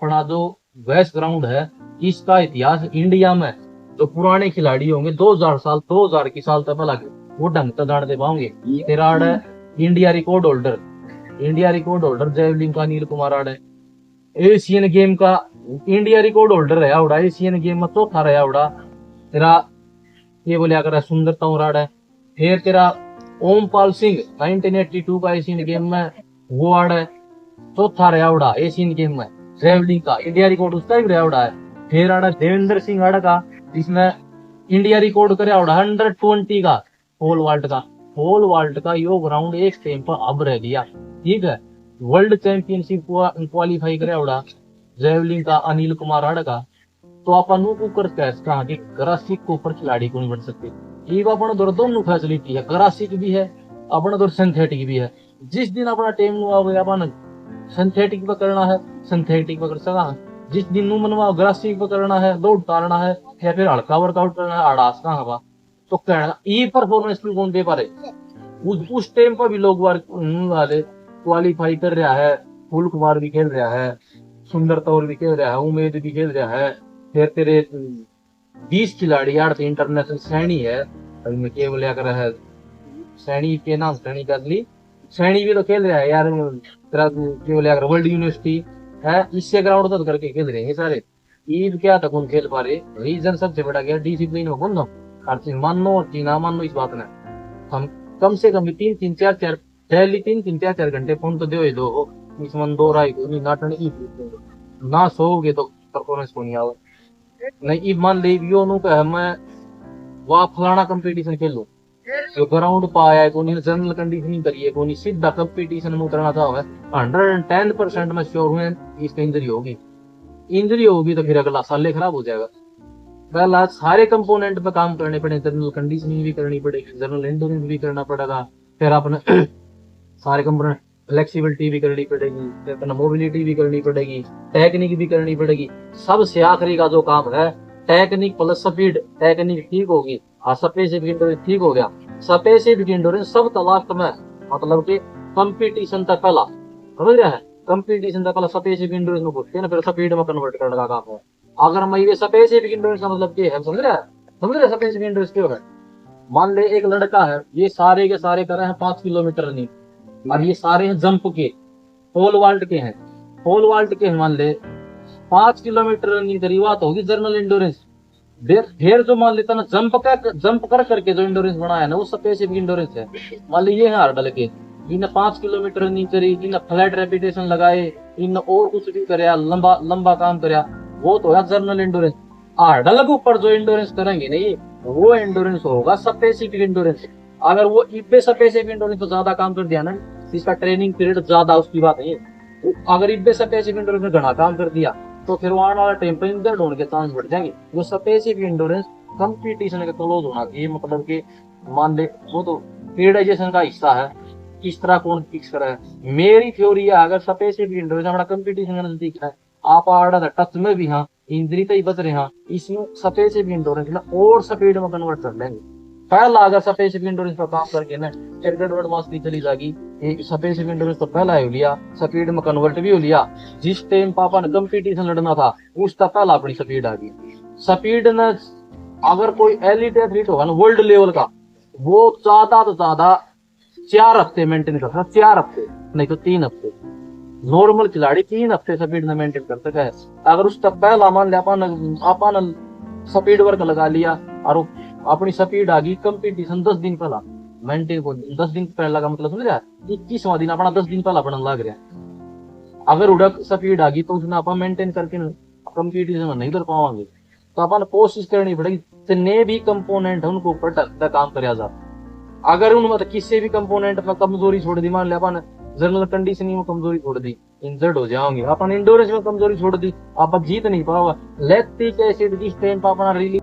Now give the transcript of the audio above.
अपना जो waste ground है, इसका इतिहास इंडिया में जो पुराने खिलाड़ी होंगे 2000 की साल तक पहला वो ढंग से जानते पाओगे। तेरा आड़ है इंडिया रिकॉर्ड होल्डर जेवलिन का नील कुमार आड़ है। एशियन गेम का इंडिया रिकॉर्ड होल्डर रहा उड़ा, एशियन गेम में चौथा रहा उड़ा तेरा, ये बोलिया कर सुंदर तोराड़ है। फिर तेरा ओमपाल सिंह 1982 का एशियन गेम में वो आड़ है, चौथा रहा उड़ा एशियन गेम में जेवलिन का, इंडिया रिकॉर्ड उसका भी रहा उड़ा है। फिर आड़ा देवेंद्र सिंह आड़ा का, जिसमें इंडिया रिकॉर्ड करे उड़ा 120 का होल वर्ल्ड का यो ग्राउंड एक टाइम पर अब रह गया। ठीक है, वर्ल्ड चैंपियनशिप क्वालिफाई करे उड़ा जेवलिन का अनिल कुमार आड़ा का। तो अपन ऊपर कहा कि ग्रासिक के ऊपर खिलाड़ी को नहीं बन सकते। ये अपना दौर दोनों फैसिलिटी है, ग्रासिक भी है अपना दौर सिंथेटिक भी है। जिस दिन अपना टेम अपन सिंथेटिक पर करना है सिंथेटिक पर कर सका, जिस दिन मनवा ग्रासिक पर करना है दौड़ उतारना है या फिर हल्का वर्कआउट करना है आड़ास का हवा तो कहना ई परफॉर्मेंस भी कौन दे पा रहे। उस टाइम पर भी लोग वाले क्वालिफाई कर रहा है, फूल कुमार भी खेल रहा है, सुंदर तौर भी खेल रहा है, उमेद भी खेल रहा है। फिर तेरे 20 खिलाड़ी यार इंटरनेशनल सैनी है, केवल क्या कर रहा है सैनी के नाम सैनी का असली सैनी भी तो खेल रहा है यार। तेरा केवल क्या वर्ल्ड यूनिवर्सिटी है, इससे ग्राउंड तो करके खेल रहे हैं सारे। ईद क्या तक कौन खेल पा रहे, रीजन सबसे बड़ा क्या डिसिप्लिन में कौन मानो कि ना मानो इस बात में हम कम से कम 3-4 डेली 3-4 घंटे फोन तो दो इसमें दो राय को नहीं नाटन ना सोओगे तो परफॉर्मेंस को नहीं आवे। नहीं मान ले यो नु कह मैं वाह फलाना कंपटीशन खेल लो जो ग्राउंड पाया है कोनी जनरल कंडीशनिंग करिए कोनी सीधा कंपटीशन में उतरना था 110% में श्योर हूं इसकी इंजरी होगी तो फिर अगला साल खराब हो जाएगा। पहला सारे कंपोनेंट पे काम करने पड़े, जनरल कंडीशनिंग भी करनी पड़ेगी, जनरल एंडोरेंस भी करना पड़ेगा, फिर अपने सारे कंपोनेंट फ्लेक्सिबिलिटी भी करनी पड़ेगी, फिर अपना मोबिलिटी भी करनी पड़ेगी, टेक्निक भी करनी पड़ेगी। सबसे आखिरी का जो काम है टेक्निक प्लस स्पीड। टेक्निक ठीक होगी, स्पेसिफिक एंडोरेंस ठीक हो गया, स्पेसिफिक एंडोरेंस सब लास्ट में मतलब कि कंपटीशन तक पहला समझ रहा है, कंपटीशन तक पहला स्पेसिफिक एंडोरेंस में घुसते हैं फिर स्पीड में कन्वर्ट करने का काम है। अगर मैं ये स्पेसिफिक एंडोरेंस का मतलब क्या है समझ रहा है स्पेसिफिक एंडोरेंस क्या है। मान ले एक लड़का है, ये सारे के सारे कर रहे हैं 5 किलोमीटर रनिंग और ये सारे हैं जंप के पोल वाल्ट के हैं मान ले 5 किलोमीटर रनिंग करी बात होगी जर्नल एंडोरेंस। फिर जो मान लेता ना जंप कर करके जो एंडोरेंस बनाया ना वो स्पेसिफिक एंडोरेंस है। मान ली ये है हर्डल के इन 5 किलोमीटर रनिंग करी, इन फ्लैट रेपिटेशन लगाए, इन और कुछ भी करया लंबा काम करया वो तो है जर्नल एंडोरेंस। हर्डल के ऊपर जो एंडोरेंस करेंगे नहीं वो एंडोरेंस होगा स्पेसिफिक एंडोरेंस। अगर वो इब्बे स्पेसिफिक एंडोरेंस तो ज्यादा काम कर दिया ना इसका ट्रेनिंग पीरियड ज्यादा उसकी बात नहीं है। अगर इब्बे स्पेसिफिक एंडोरेंस में घना काम कर दिया तो फिर वहां वाला टेम्परेचर होने के चांस बढ़ जाएंगे। वो स्पेसिफिक एंडोरेंस कंपटीशन के क्लोज होना चाहिए, मतलब कि मान ले वो तो पीरियडाइजेशन का हिस्सा है, किस तरह कौन फिक्स करा है। मेरी थ्योरी है अगर स्पेसिफिक एंडोरेंस हमारा कंपटीशन का नजदीक है आप आड़ा टच में भी हाँ इंजरी तो ही बच रहे हाँ इसमें स्पेसिफिक एंडोरेंस ना और स्पीड में कन्वर्ट कर लेंगे। पहला अगर स्पेसिफिक एंडोरेंस पर काम करके ना फिर गड़बड़ मास्ती चली जाएगी। एक स्पेसिफिक एंडोरेंस तो पहला हो लिया, स्पीड में कन्वर्ट भी हो लिया, जिस टाइम पापा ने कंपटीशन लड़ना था उसका पहला अपनी स्पीड आ गई। स्पीड ने अगर कोई एलिट एथलीट होगा ना वर्ल्ड लेवल का वो ज्यादा तो ज्यादा 4 हफ्ते मेंटेन कर सकता, 4 हफ्ते नहीं तो 3 हफ्ते। नॉर्मल खिलाड़ी 3 हफ्ते स्पीड में मेंटेन कर सकता है। अगर उसका पहला मान लिया अपन स्पीड वर्क लगा लिया और अपनी स्पीड आ गई कंपटीशन 10 दिन पहला मेंटेन को 10 दिन पहला का मतलब समझ रहा है 21वां दिन अपना 10 दिन पहला बनने लग रहा। अगर उड़क स्पीड आ गई तो उसने अपन मेंटेन करके कंपटीशन में नहीं कर पाएंगे तो अपन कोशिश करनी पड़ेगी जितने भी कंपोनेंट है उनको ऊपर काम कराया जाए। अगर उन मतलब किसी भी कंपोनेंट में कमजोरी छोड़ दी, मान लिया अपन जनरल कंडीशनिंग में कमजोरी छोड़ दी इंजर्ड हो जाओगे, अपन इंडोरेंस में कमजोरी छोड़ दी आप जीत नहीं पाओगे। लैक्टिक एसिड जिस टाइम पर अपना रिलीज